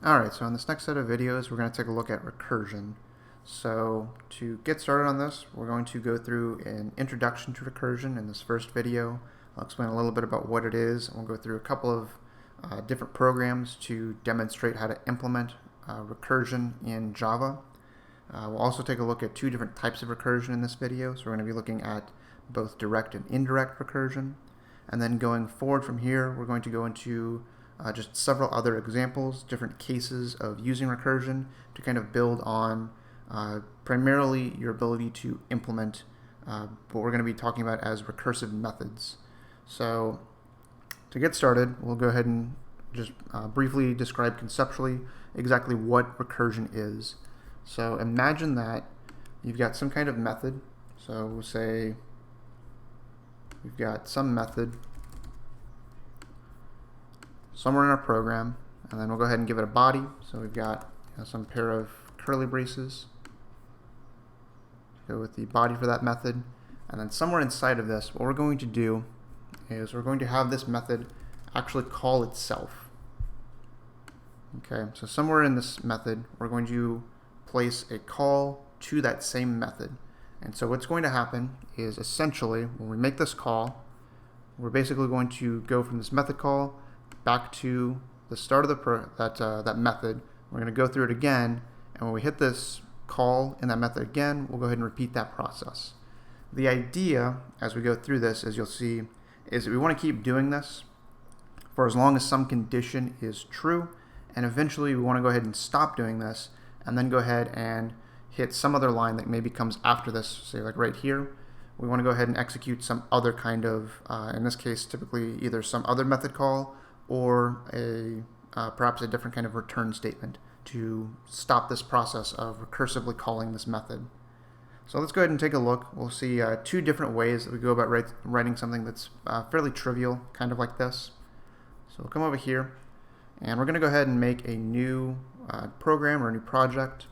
Alright, so in this next set of videos, we're going to take a look at recursion. So to get started on this, we're going to go through an introduction to recursion in this first video. I'll explain a little bit about what it is, and we'll go through a couple of different programs to demonstrate how to implement recursion in Java. We'll also take a look at two different types of recursion in this video. So we're going to be looking at both direct and indirect recursion. And then going forward from here, we're going to go into just several other examples, different cases of using recursion to kind of build on primarily your ability to implement what we're going to be talking about as recursive methods. So to get started, we'll go ahead and just briefly describe conceptually exactly what recursion is. So imagine that you've got some kind of method. So we'll say we've got some method somewhere in our program, and then we'll go ahead and give it a body. So we've got some pair of curly braces. Go with the body for that method, and then somewhere inside of this, what we're going to do is we're going to have this method actually call itself. Okay, so somewhere in this method, we're going to place a call to that same method. And so what's going to happen is essentially when we make this call, we're basically going to go from this method call back to the start of that method. We're going to go through it again, and when we hit this call in that method again, we'll go ahead and repeat that process. The idea as we go through this, as you'll see, is that we want to keep doing this for as long as some condition is true, and eventually we want to go ahead and stop doing this and then go ahead and hit some other line that maybe comes after this. Say like right here, we want to go ahead and execute some other kind of, in this case typically either some other method call or perhaps a different kind of return statement to stop this process of recursively calling this method. So let's go ahead and take a look. We'll see two different ways that we go about writing something that's fairly trivial, kind of like this. So we'll come over here, and we're going to go ahead and make a new program or a new project.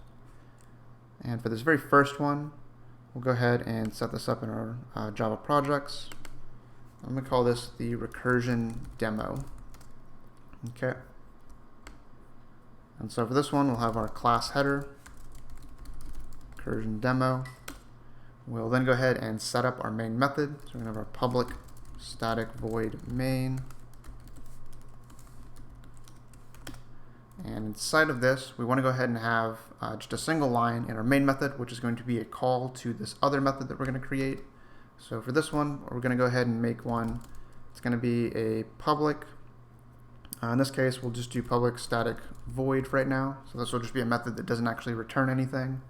And for this very first one, we'll go ahead and set this up in our Java projects. I'm going to call this the Recursion Demo. Okay. And so for this one, we'll have our class header, Recursion Demo. We'll then go ahead and set up our main method. So we're going to have our public static void main. And inside of this, we want to go ahead and have just a single line in our main method, which is going to be a call to this other method that we're going to create. So for this one, we're going to go ahead and make one. It's going to be a public. In this case, we'll just do public static void for right now. So this will just be a method that doesn't actually return anything.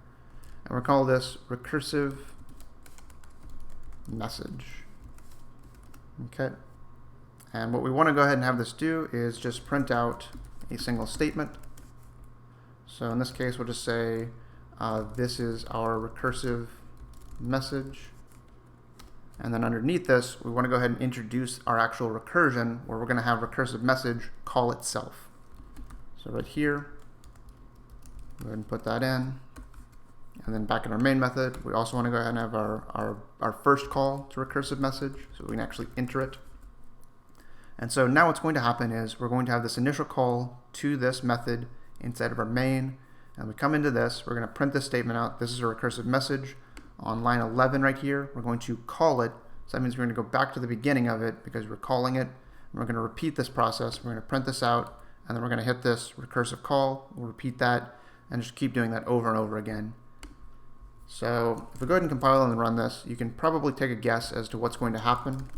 And we'll call this Recursive Message. Okay. And what we want to go ahead and have this do is just print out a single statement. So in this case, we'll just say this is our recursive message. And then underneath this, we want to go ahead and introduce our actual recursion, where we're going to have recursive message call itself. So right here, go ahead and put that in. And then back in our main method, we also want to go ahead and have our first call to recursive message, so we can actually enter it. And so now what's going to happen is we're going to have this initial call to this method inside of our main, and we come into this, we're going to print this statement out. This is a recursive message. On line 11 right here, we're going to call it. So that means we're going to go back to the beginning of it because we're calling it. And we're going to repeat this process. We're going to print this out, and then we're going to hit this recursive call. We'll repeat that and just keep doing that over and over again. So if we go ahead and compile and run this, you can probably take a guess as to what's going to happen.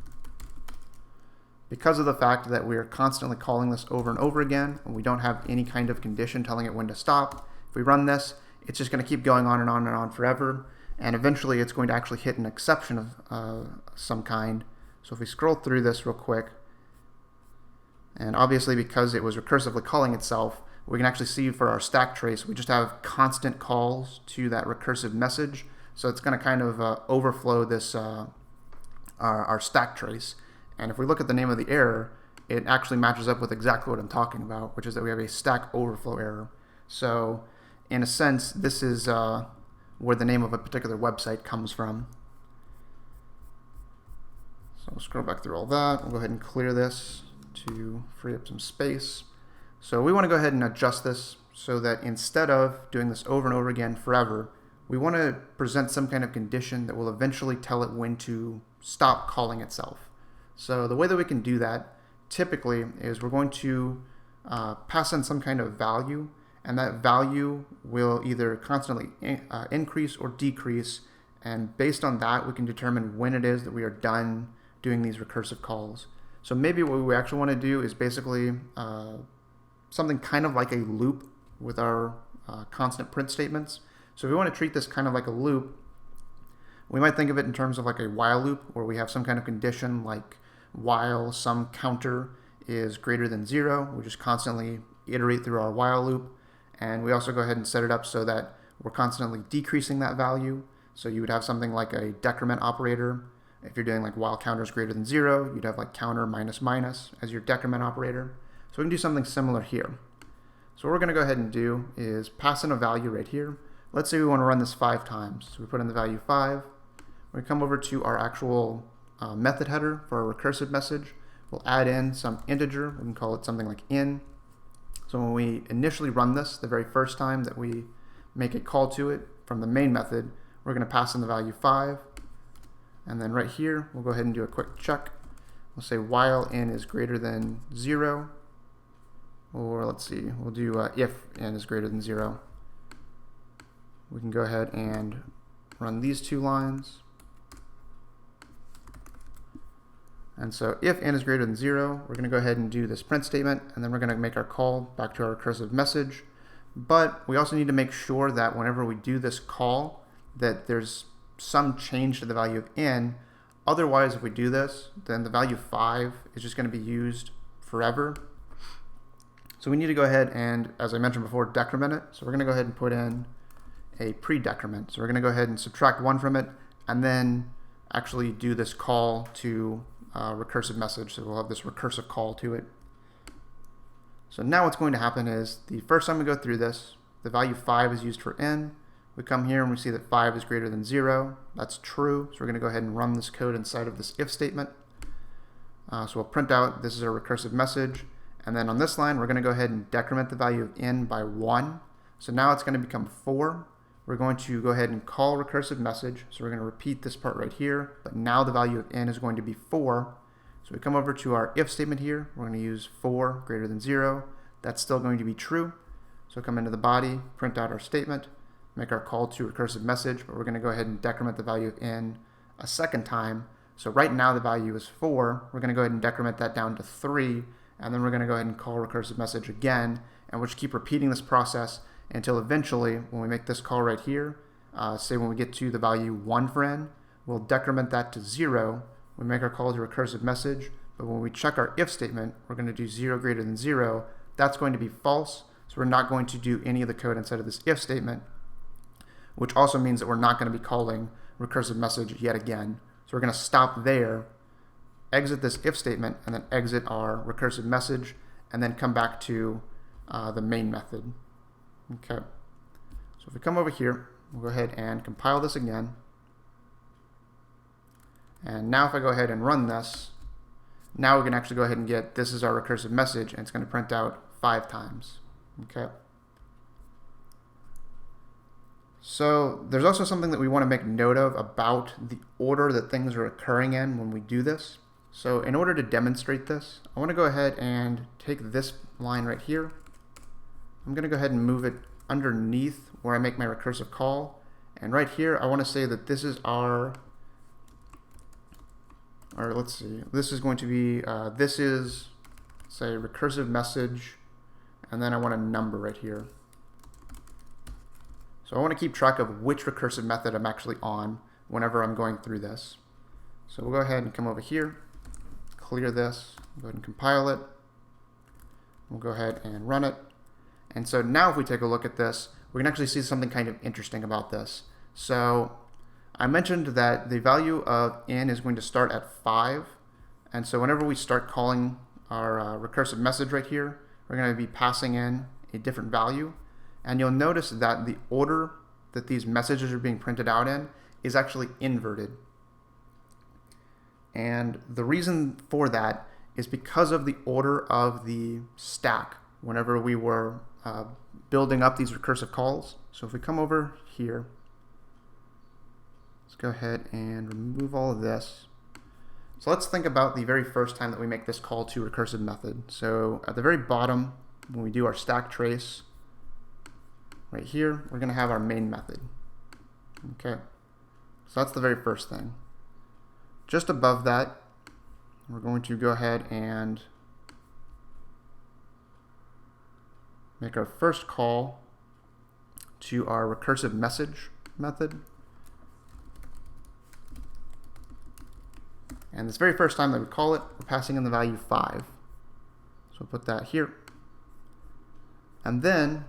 Because of the fact that we are constantly calling this over and over again, and we don't have any kind of condition telling it when to stop, if we run this, it's just going to keep going on and on and on forever. And eventually it's going to actually hit an exception of some kind. So if we scroll through this real quick, and obviously because it was recursively calling itself, we can actually see for our stack trace, we just have constant calls to that recursive message. So it's going to kind of overflow this our stack trace. And if we look at the name of the error, it actually matches up with exactly what I'm talking about, which is that we have a stack overflow error. So in a sense, this is where the name of a particular website comes from. So we'll scroll back through all that. We'll go ahead and clear this to free up some space. So we want to go ahead and adjust this so that instead of doing this over and over again forever, we want to present some kind of condition that will eventually tell it when to stop calling itself. So the way that we can do that typically is we're going to pass in some kind of value, and that value will either constantly increase or decrease, and based on that we can determine when it is that we are done doing these recursive calls. So maybe what we actually want to do is basically something kind of like a loop with our constant print statements. So if we want to treat this kind of like a loop, we might think of it in terms of like a while loop, where we have some kind of condition like while some counter is greater than 0. We just constantly iterate through our while loop, and we also go ahead and set it up so that we're constantly decreasing that value. So you would have something like a decrement operator. If you're doing like while counter is greater than 0, you'd have like counter minus minus as your decrement operator. So we can do something similar here. So what we're going to go ahead and do is pass in a value right here. Let's say we want to run this 5 times. So we put in the value 5. We come over to our actual method header for our recursive message. We'll add in some integer. We can call it something like in. So when we initially run this, the very first time that we make a call to it from the main method, we're going to pass in the value 5. And then right here, we'll go ahead and do a quick check. We'll say while n is greater than 0. Or let's see, we'll do if n is greater than 0. We can go ahead and run these 2 lines. And so if n is greater than 0, we're going to go ahead and do this print statement, and then we're going to make our call back to our recursive message. But we also need to make sure that whenever we do this call, that there's some change to the value of n. Otherwise, if we do this, then the value 5 is just going to be used forever. So we need to go ahead and, as I mentioned before, decrement it. So we're going to go ahead and put in a pre-decrement. So we're going to go ahead and subtract 1 from it, and then actually do this call to recursive message. So we'll have this recursive call to it. So now what's going to happen is the first time we go through this, the value 5 is used for n. We come here and we see that 5 is greater than 0. That's true. So we're going to go ahead and run this code inside of this if statement. So we'll print out this is our recursive message. And then on this line, we're going to go ahead and decrement the value of n by 1. So now it's going to become 4. We're going to go ahead and call recursive message. So we're going to repeat this part right here. But now the value of n is going to be 4. So we come over to our if statement here. We're going to use 4 greater than 0. That's still going to be true. So come into the body, print out our statement, make our call to recursive message. But we're going to go ahead and decrement the value of n a second time. So right now the value is 4. We're going to go ahead and decrement that down to 3. And then we're going to go ahead and call recursive message again, and we'll just keep repeating this process until eventually, when we make this call right here, say when we get to the value 1 for n, we'll decrement that to 0. We make our call to recursive message, but when we check our if statement, we're going to do 0 greater than 0. That's going to be false, so we're not going to do any of the code inside of this if statement, which also means that we're not going to be calling recursive message yet again. So we're going to stop there, exit this if statement, and then exit our recursive message, and then come back to the main method. Okay. So if we come over here, we'll go ahead and compile this again. And now if I go ahead and run this, now we can actually go ahead and get this is our recursive message, and it's going to print out 5 times. Okay. So there's also something that we want to make note of about the order that things are occurring in when we do this. So in order to demonstrate this, I want to go ahead and take this line right here. I'm going to go ahead and move it underneath where I make my recursive call. And right here, I want to say that this is our, or let's see, this is going to be, this is, say, recursive message, and then I want a number right here. So I want to keep track of which recursive method I'm actually on whenever I'm going through this. So we'll go ahead and come over here, clear this, go ahead and compile it. We'll go ahead and run it. And so now if we take a look at this, we can actually see something kind of interesting about this. So I mentioned that the value of n is going to start at 5. And so whenever we start calling our recursive message right here, we're going to be passing in a different value. And you'll notice that the order that these messages are being printed out in is actually inverted. And the reason for that is because of the order of the stack whenever we were building up these recursive calls. So if we come over here, let's go ahead and remove all of this. So let's think about the very first time that we make this call to recursive method. So at the very bottom, when we do our stack trace, right here, we're going to have our main method. Okay, so that's the very first thing. Just above that, we're going to go ahead and make our first call to our recursive message method. And this very first time that we call it, we're passing in the value 5. So we'll put that here. And then,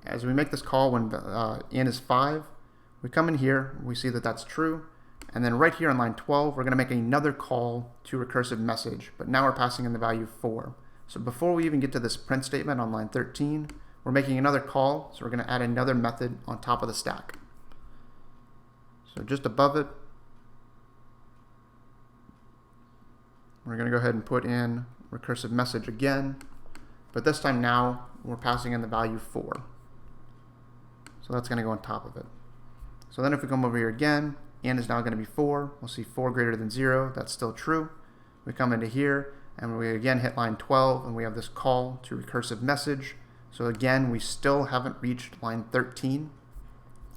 as we make this call when n is 5, we come in here, we see that that's true. And then right here on line 12, we're going to make another call to recursive message, but now we're passing in the value 4. So before we even get to this print statement on line 13, we're making another call, so we're going to add another method on top of the stack. So just above it, we're going to go ahead and put in recursive message again, but this time now we're passing in the value 4. So that's going to go on top of it. So then if we come over here again, n is now going to be 4. We'll see 4 greater than 0. That's still true. We come into here, and we again hit line 12, and we have this call to recursive message. So again, we still haven't reached line 13.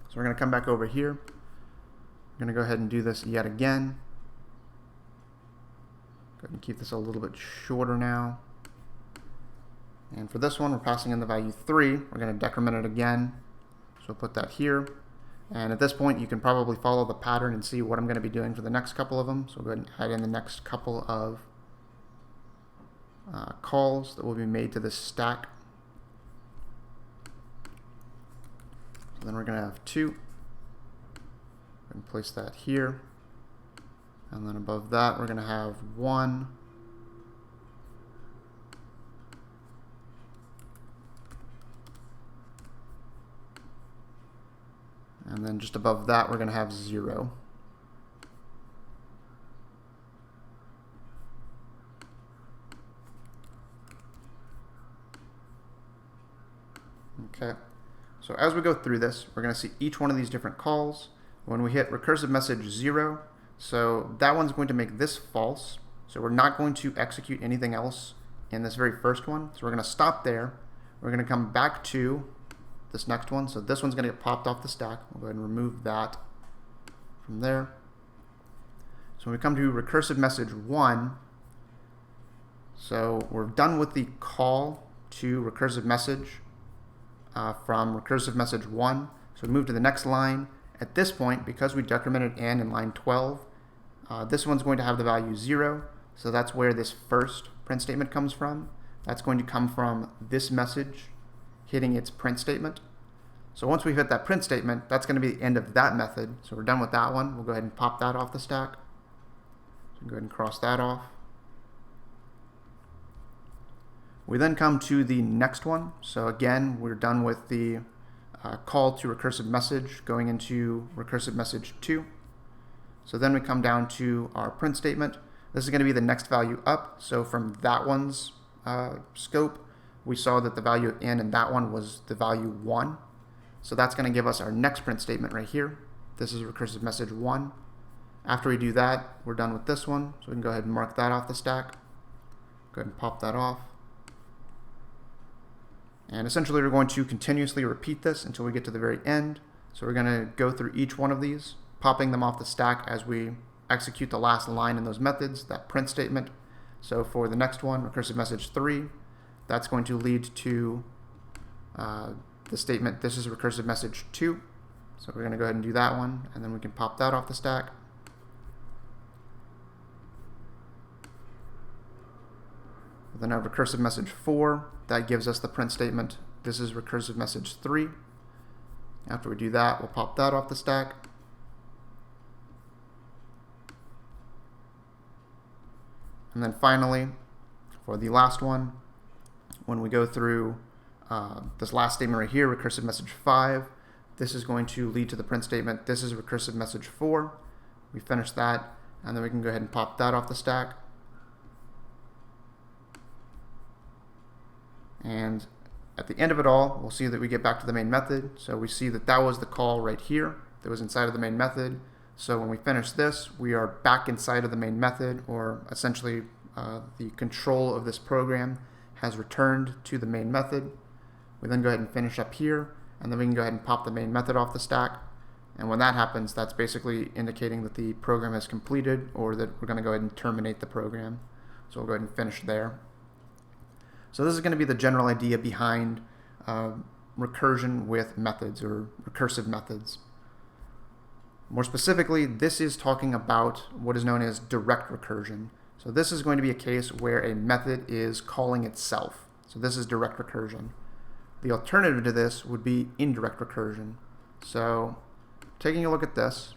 So we're going to come back over here. We're going to go ahead and do this yet again. Go ahead and keep this a little bit shorter now. And for this one, we're passing in the value 3. We're going to decrement it again. So we'll put that here. And at this point, you can probably follow the pattern and see what I'm going to be doing for the next couple of them. So we'll go ahead and add in the next couple of calls that will be made to this stack. So then we're going to have 2. And place that here. And then above that, we're going to have 1. And then just above that, we're going to have 0. Okay. So as we go through this, we're going to see each one of these different calls. When we hit recursive message 0, so that one's going to make this false. So we're not going to execute anything else in this very first one. So we're going to stop there. We're going to come back to this next one. So this one's going to get popped off the stack. We'll go ahead and remove that from there. So when we come to recursive message 1, so we're done with the call to recursive message from recursive message 1. So we move to the next line. At this point, because we decremented n in line 12, this one's going to have the value 0. So that's where this first print statement comes from. That's going to come from this message hitting its print statement. So once we hit that print statement, that's going to be the end of that method. So we're done with that one. We'll go ahead and pop that off the stack. So go ahead and cross that off. We then come to the next one. So again, we're done with the call to recursive message going into recursive message 2. So then we come down to our print statement. This is going to be the next value up. So from that one's scope, we saw that the value of n in that one was the value 1. So that's going to give us our next print statement right here. This is recursive message 1. After we do that, we're done with this one. So we can go ahead and mark that off the stack. Go ahead and pop that off. And essentially, we're going to continuously repeat this until we get to the very end. So we're going to go through each one of these, popping them off the stack as we execute the last line in those methods, that print statement. So for the next one, recursive message 3, that's going to lead to the statement, this is recursive message 2. So we're going to go ahead and do that one, and then we can pop that off the stack. Then our recursive message 4, that gives us the print statement, this is recursive message 3. After we do that, we'll pop that off the stack. And then finally, for the last one, when we go through this last statement right here, recursive message 5, this is going to lead to the print statement, this is recursive message 4. We finish that, and then we can go ahead and pop that off the stack. And at the end of it all, we'll see that we get back to the main method. So we see that that was the call right here that was inside of the main method. So when we finish this, we are back inside of the main method, or essentially the control of this program has returned to the main method. We then go ahead and finish up here, and then we can go ahead and pop the main method off the stack. And when that happens, that's basically indicating that the program has completed, or that we're going to go ahead and terminate the program. So we'll go ahead and finish there. So this is going to be the general idea behind recursion with methods, or recursive methods. More specifically, this is talking about what is known as direct recursion. So this is going to be a case where a method is calling itself. So this is direct recursion. The alternative to this would be indirect recursion. So taking a look at this,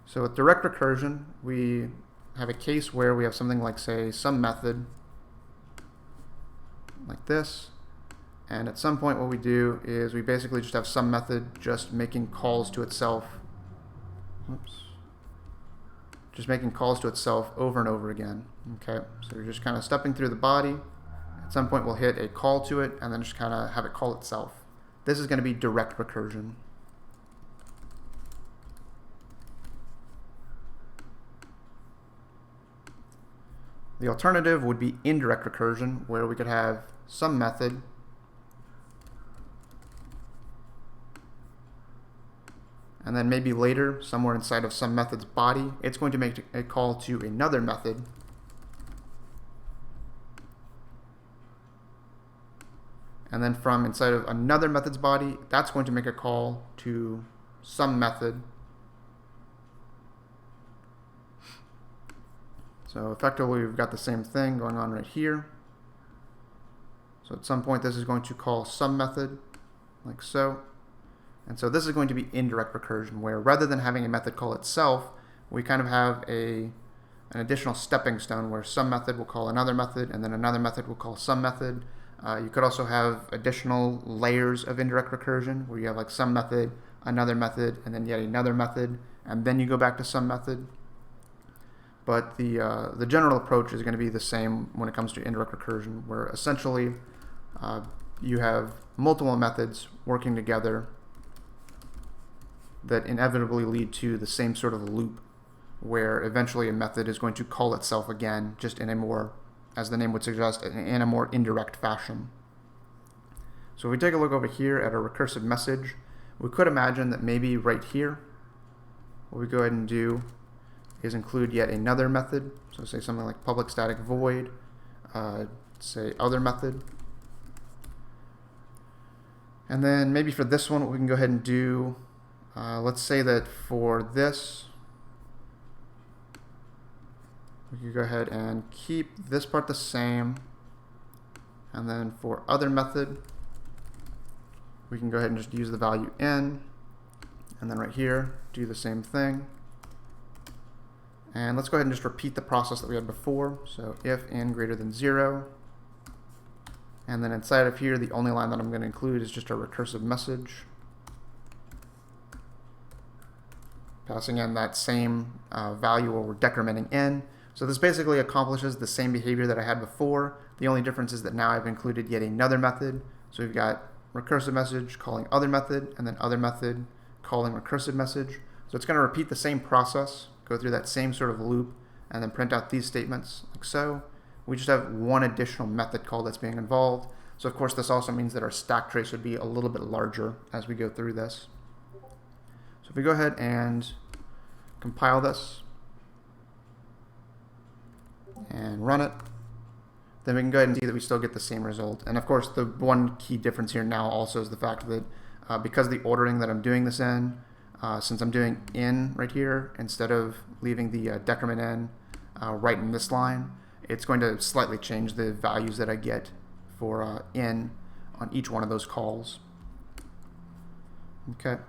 so with direct recursion, we have a case where we have something like, say, some method like this, and at some point what we do is we basically just have some method just making calls to itself. Oops. Just making calls to itself over and over again. Okay, so we're just kind of stepping through the body. At some point we'll hit a call to it and then just kind of have it call itself. This is going to be direct recursion. The alternative would be indirect recursion, where we could have some method and then maybe later, somewhere inside of some method's body, it's going to make a call to another method. And then from inside of another method's body, that's going to make a call to some method. So effectively, we've got the same thing going on right here. So at some point, this is going to call some method, like so. And so this is going to be indirect recursion, where rather than having a method call itself, we kind of have an additional stepping stone where some method will call another method, and then another method will call some method. You could also have additional layers of indirect recursion, where you have like some method, another method, and then yet another method, and then you go back to some method. But the general approach is going to be the same when it comes to indirect recursion, where essentially you have multiple methods working together that inevitably lead to the same sort of loop, where eventually a method is going to call itself again, just in a more, as the name would suggest, in a more indirect fashion. So if we take a look over here at our recursive message, we could imagine that maybe right here, what we go ahead and do is include yet another method. So say something like public static void, say other method. And then maybe for this one, what we can go ahead and do, let's say that for this, we can go ahead and keep this part the same. And then for other method, we can go ahead and just use the value in. And then right here, do the same thing. And let's go ahead and just repeat the process that we had before. So if in greater than 0. And then inside of here, the only line that I'm going to include is just a recursive message, passing in that same value where we're decrementing in. So this basically accomplishes the same behavior that I had before. The only difference is that now I've included yet another method. So we've got recursive message calling other method, and then other method calling recursive message. So it's going to repeat the same process, go through that same sort of loop, and then print out these statements like so. We just have one additional method call that's being involved. So of course this also means that our stack trace would be a little bit larger as we go through this. So if we go ahead and compile this and run it, then we can go ahead and see that we still get the same result. And of course the one key difference here now also is the fact that because the ordering that I'm doing this in, since I'm doing in right here instead of leaving the decrement in right in this line, it's going to slightly change the values that I get for in on each one of those calls. Okay,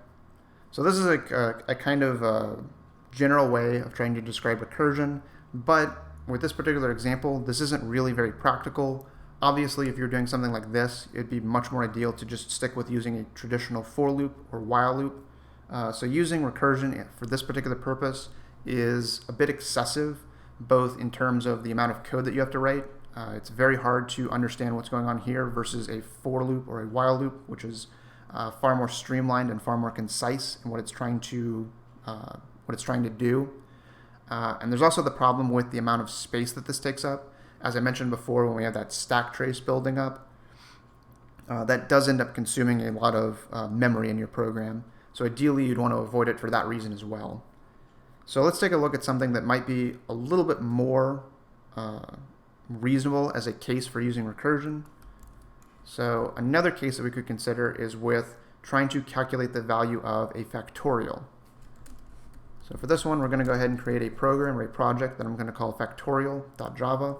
so this is a kind of general way of trying to describe recursion, but with this particular example, this isn't really very practical. Obviously, if you're doing something like this, it'd be much more ideal to just stick with using a traditional for loop or while loop. So using recursion for this particular purpose is a bit excessive, both in terms of the amount of code that you have to write, It's very hard to understand what's going on here versus a for loop or a while loop, which is far more streamlined and far more concise in what it's trying to do. And there's also the problem with the amount of space that this takes up. As I mentioned before, when we have that stack trace building up, that does end up consuming a lot of memory in your program. So ideally, you'd want to avoid it for that reason as well. So let's take a look at something that might be a little bit more reasonable as a case for using recursion. So another case that we could consider is with trying to calculate the value of a factorial. So for this one, we're going to go ahead and create a program or a project that I'm going to call factorial.java.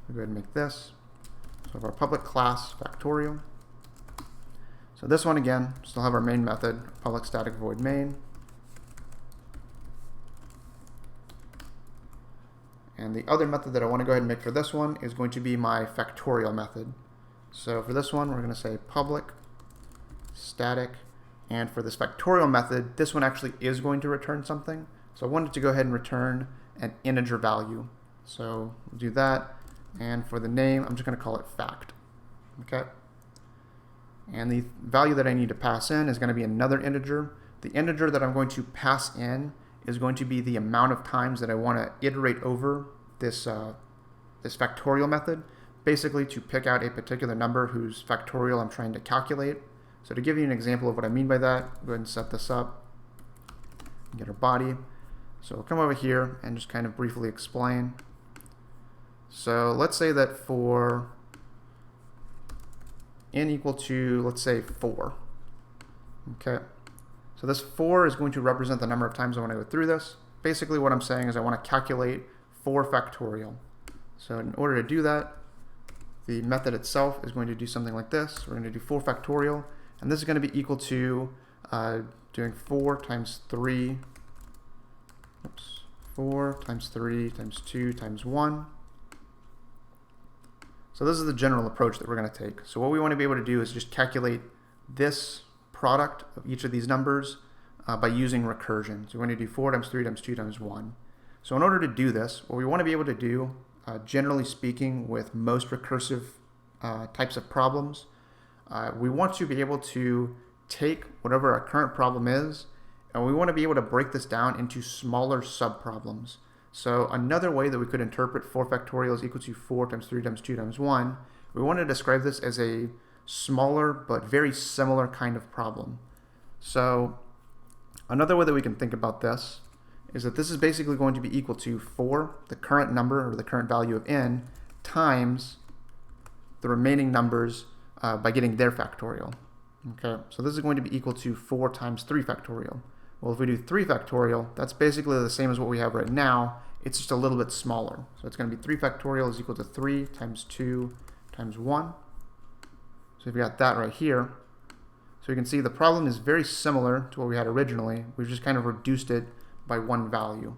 We'll go ahead and make this. So we have our public class factorial. So this one, again, still have our main method, public static void main. And the other method that I want to go ahead and make for this one is going to be my factorial method. So for this one, we're going to say public static. And for this factorial method, this one actually is going to return something. So I wanted to go ahead and return an integer value. So we'll do that. And for the name, I'm just going to call it fact. Okay. And the value that I need to pass in is going to be another integer. The integer that I'm going to pass in is going to be the amount of times that I want to iterate over this factorial method, basically to pick out a particular number whose factorial I'm trying to calculate. So to give you an example of what I mean by that, go ahead and set this up, get our body. So we'll come over here and just kind of briefly explain. So let's say that for n equal to, let's say, 4. Okay. So this 4 is going to represent the number of times I want to go through this. Basically what I'm saying is I want to calculate 4 factorial. So in order to do that, the method itself is going to do something like this. We're going to do 4 factorial. And this is going to be equal to doing 4 times 3, 4 times 3 times 2 times 1. So this is the general approach that we're going to take. So what we want to be able to do is just calculate this product of each of these numbers by using recursion. So we're going to do 4 times 3 times 2 times 1. So in order to do this, what we want to be able to do, generally speaking, with most recursive types of problems, we want to be able to take whatever our current problem is, and we want to be able to break this down into smaller subproblems. So another way that we could interpret 4 factorial is equal to 4 times 3 times 2 times 1, we want to describe this as a smaller but very similar kind of problem. So another way that we can think about this is that this is basically going to be equal to 4, the current number or the current value of n, times the remaining numbers by getting their factorial. Okay, so this is going to be equal to 4 times 3 factorial. Well, if we do 3 factorial, that's basically the same as what we have right now. It's just a little bit smaller. So it's going to be 3 factorial is equal to 3 times 2 times 1. So we've got that right here. So you can see the problem is very similar to what we had originally. We've just kind of reduced it by one value.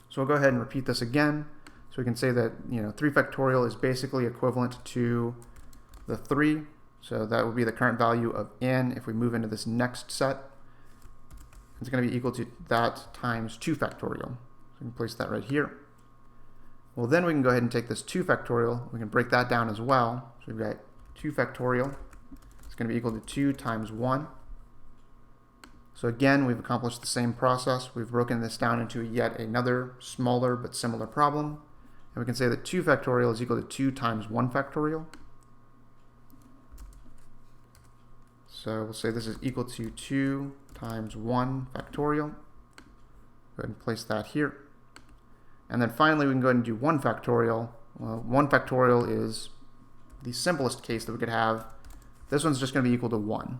So we'll go ahead and repeat this again. So we can say that 3 factorial is basically equivalent to the 3. So that would be the current value of n if we move into this next set. It's going to be equal to that times 2 factorial. So we can place that right here. Well, then we can go ahead and take this 2 factorial. We can break that down as well. So we've got 2 factorial. It's going to be equal to 2 times 1. So again, we've accomplished the same process. We've broken this down into yet another smaller but similar problem. And we can say that 2 factorial is equal to 2 times 1 factorial. So we'll say this is equal to 2 times 1 factorial. Go ahead and place that here. And then finally, we can go ahead and do 1 factorial. Well, 1 factorial is the simplest case that we could have. This one's just going to be equal to 1.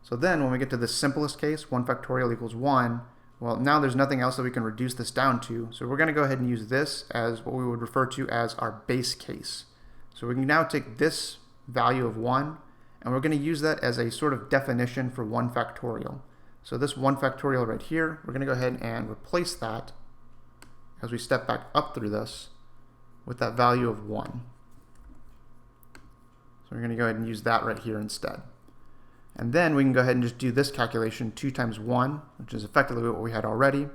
So then when we get to the simplest case, 1 factorial equals 1, well, now there's nothing else that we can reduce this down to. So we're going to go ahead and use this as what we would refer to as our base case. So we can now take this value of 1, and we're going to use that as a sort of definition for 1 factorial. So this 1 factorial right here, we're going to go ahead and replace that as we step back up through this with that value of 1. So we're going to go ahead and use that right here instead. And then we can go ahead and just do this calculation, 2 times 1, which is effectively what we had already.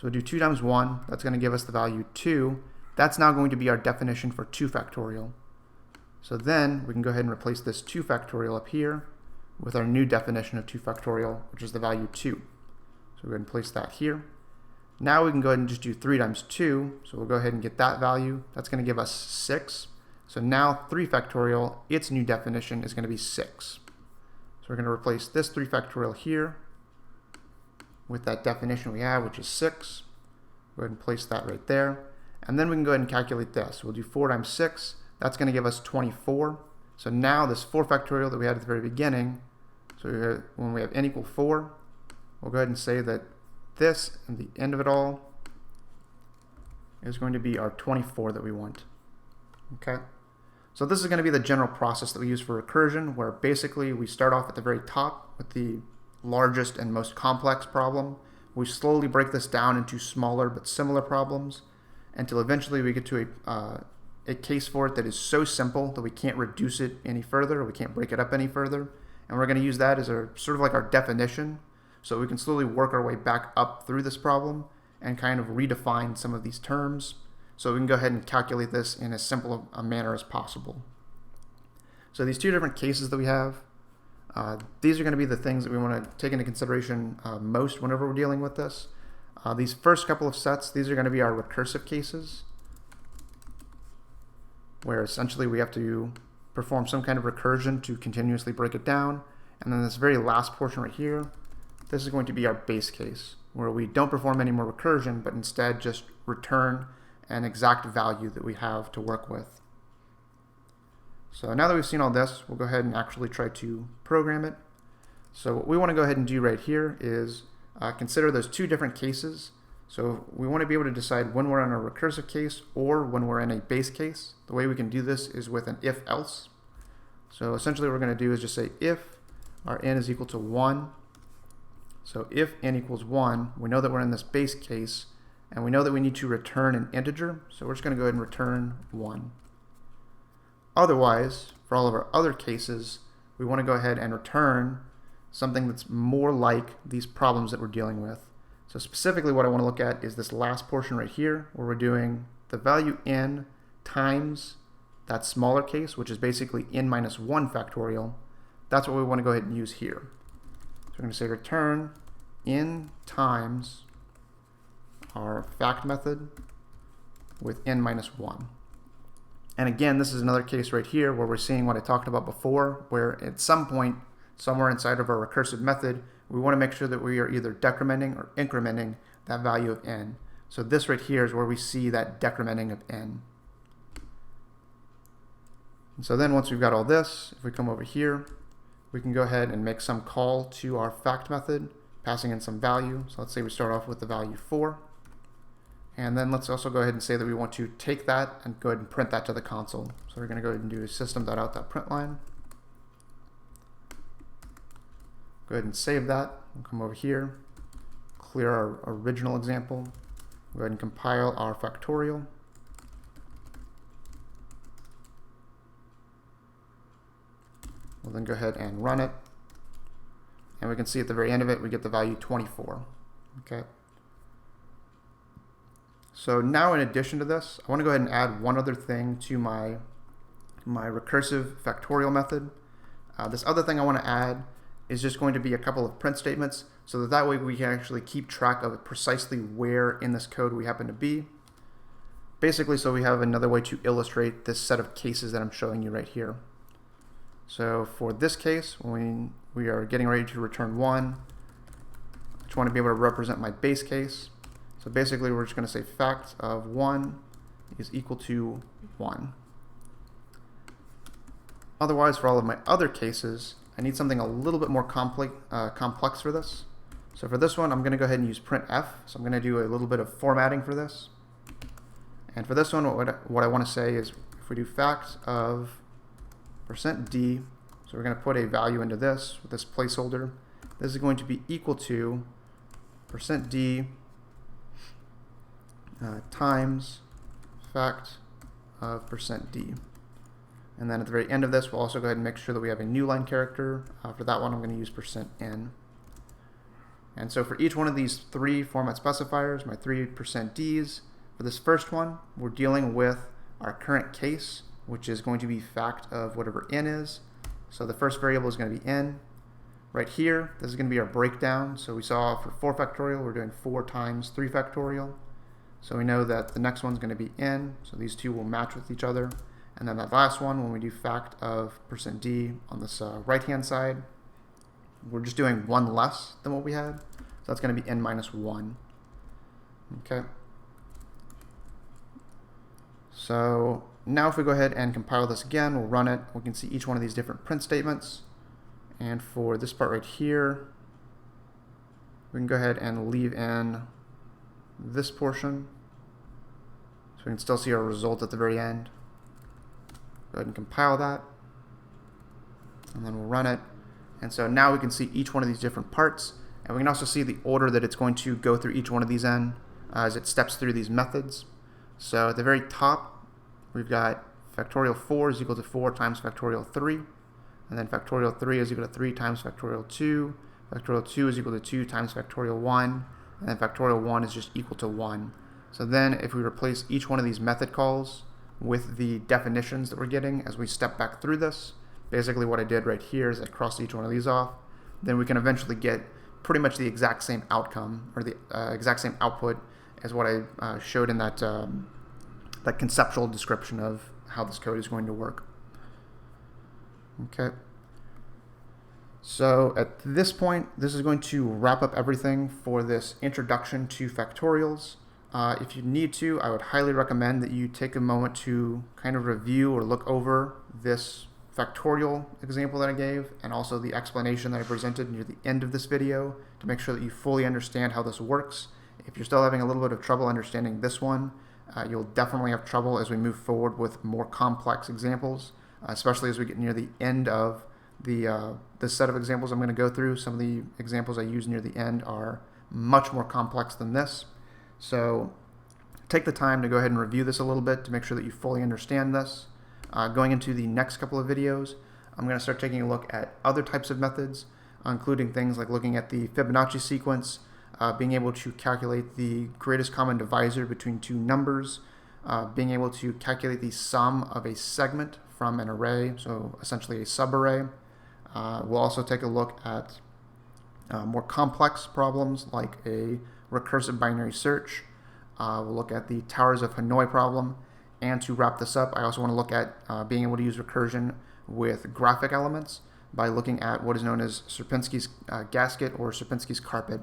So we'll do 2 times 1. That's going to give us the value 2. That's now going to be our definition for 2 factorial. So then we can go ahead and replace this 2 factorial up here with our new definition of 2 factorial, which is the value 2. So we're going to place that here. Now we can go ahead and just do 3 times 2. So we'll go ahead and get that value. That's going to give us 6. So now 3 factorial, its new definition is going to be 6. So we're going to replace this 3 factorial here with that definition we have, which is 6. Go ahead and place that right there. And then we can go ahead and calculate this. We'll do 4 times 6. That's going to give us 24. So now this 4 factorial that we had at the very beginning, so when we have n equal 4, we'll go ahead and say that this, and the end of it all, is going to be our 24 that we want. Okay? So this is going to be the general process that we use for recursion, where basically we start off at the very top with the largest and most complex problem. We slowly break this down into smaller but similar problems until eventually we get to a case for it that is so simple that we can't reduce it any further, or we can't break it up any further. And we're going to use that as our sort of like our definition, so we can slowly work our way back up through this problem and kind of redefine some of these terms, so we can go ahead and calculate this in as simple a manner as possible. So these 2 different cases that we have, these are going to be the things that we want to take into consideration most whenever we're dealing with this. These first couple of sets, these are going to be our recursive cases, where essentially we have to perform some kind of recursion to continuously break it down. And then this very last portion right here, this is going to be our base case, where we don't perform any more recursion, but instead just return an exact value that we have to work with. So now that we've seen all this, we'll go ahead and actually try to program it. So what we want to go ahead and do right here is consider those 2 different cases. So we want to be able to decide when we're in a recursive case or when we're in a base case. The way we can do this is with an if-else. So essentially what we're going to do is just say if our n is equal to 1. So if n equals 1, we know that we're in this base case, and we know that we need to return an integer. So we're just going to go ahead and return 1. Otherwise, for all of our other cases, we want to go ahead and return something that's more like these problems that we're dealing with. So specifically what I want to look at is this last portion right here, where we're doing the value n times that smaller case, which is basically n minus 1 factorial. That's what we want to go ahead and use here. So we're going to say return n times our fact method with n minus 1. And again, this is another case right here where we're seeing what I talked about before, where at some point, somewhere inside of our recursive method, we want to make sure that we are either decrementing or incrementing that value of n. So this right here is where we see that decrementing of n. And so then once we've got all this, if we come over here, we can go ahead and make some call to our fact method, passing in some value. So let's say we start off with the value 4. And then let's also go ahead and say that we want to take that and go ahead and print that to the console. So we're going to go ahead and do system.out.println. Go ahead and save that. We'll come over here, clear our original example. Go ahead and compile our factorial. We'll then go ahead and run it. And we can see at the very end of it, we get the value 24. Okay. So now in addition to this, I want to go ahead and add one other thing to my recursive factorial method. This other thing I want to add is just going to be a couple of print statements, so that way we can actually keep track of precisely where in this code we happen to be. Basically, so we have another way to illustrate this set of cases that I'm showing you right here. So for this case, when we are getting ready to return 1, I just want to be able to represent my base case. So basically, we're just going to say fact of 1 is equal to 1. Otherwise, for all of my other cases, I need something a little bit more complex for this. So for this one, I'm going to go ahead and use printf. So I'm going to do a little bit of formatting for this. And for this one, what I want to say is if we do fact of %d, so we're going to put a value into this with this placeholder. This is going to be equal to %d times fact of %d. And then at the very end of this, we'll also go ahead and make sure that we have a new line character. For that one, I'm going to use %n. And so for each one of these three format specifiers, my 3% Ds, for this first one, we're dealing with our current case, which is going to be fact of whatever n is. So the first variable is going to be n. Right here, this is going to be our breakdown. So we saw for 4 factorial, we're doing 4 times 3 factorial. So we know that the next one's going to be n, so these two will match with each other. And then that last one, when we do fact of %d on this right-hand side, we're just doing 1 less than what we had. So that's going to be n minus 1. Okay. So now if we go ahead and compile this again, we'll run it. We can see each one of these different print statements. And for this part right here, we can go ahead and leave in this portion. So we can still see our result at the very end. Go ahead and compile that. And then we'll run it. And so now we can see each one of these different parts. And we can also see the order that it's going to go through each one of these in as it steps through these methods. So at the very top, we've got factorial 4 is equal to 4 times factorial 3. And then factorial 3 is equal to 3 times factorial 2. Factorial 2 is equal to 2 times factorial 1. And then factorial 1 is just equal to 1. So then if we replace each one of these method calls with the definitions that we're getting as we step back through this, basically what I did right here is I crossed each one of these off, then we can eventually get pretty much the exact same outcome, or the exact same output as what I showed in that, that conceptual description of how this code is going to work. Okay. So at this point, this is going to wrap up everything for this introduction to factorials. If you need to, I would highly recommend that you take a moment to kind of review or look over this factorial example that I gave, and also the explanation that I presented near the end of this video to make sure that you fully understand how this works. If you're still having a little bit of trouble understanding this one, you'll definitely have trouble as we move forward with more complex examples, especially as we get near the end of the set of examples I'm going to go through. Some of the examples I use near the end are much more complex than this. So take the time to go ahead and review this a little bit to make sure that you fully understand this. Going into the next couple of videos, I'm going to start taking a look at other types of methods, including things like looking at the Fibonacci sequence, being able to calculate the greatest common divisor between two numbers, being able to calculate the sum of a segment from an array, so essentially a subarray. We'll also take a look at more complex problems like a recursive binary search. We'll look at the Towers of Hanoi problem. And to wrap this up, I also want to look at being able to use recursion with graphic elements by looking at what is known as Sierpinski's gasket or Sierpinski's carpet.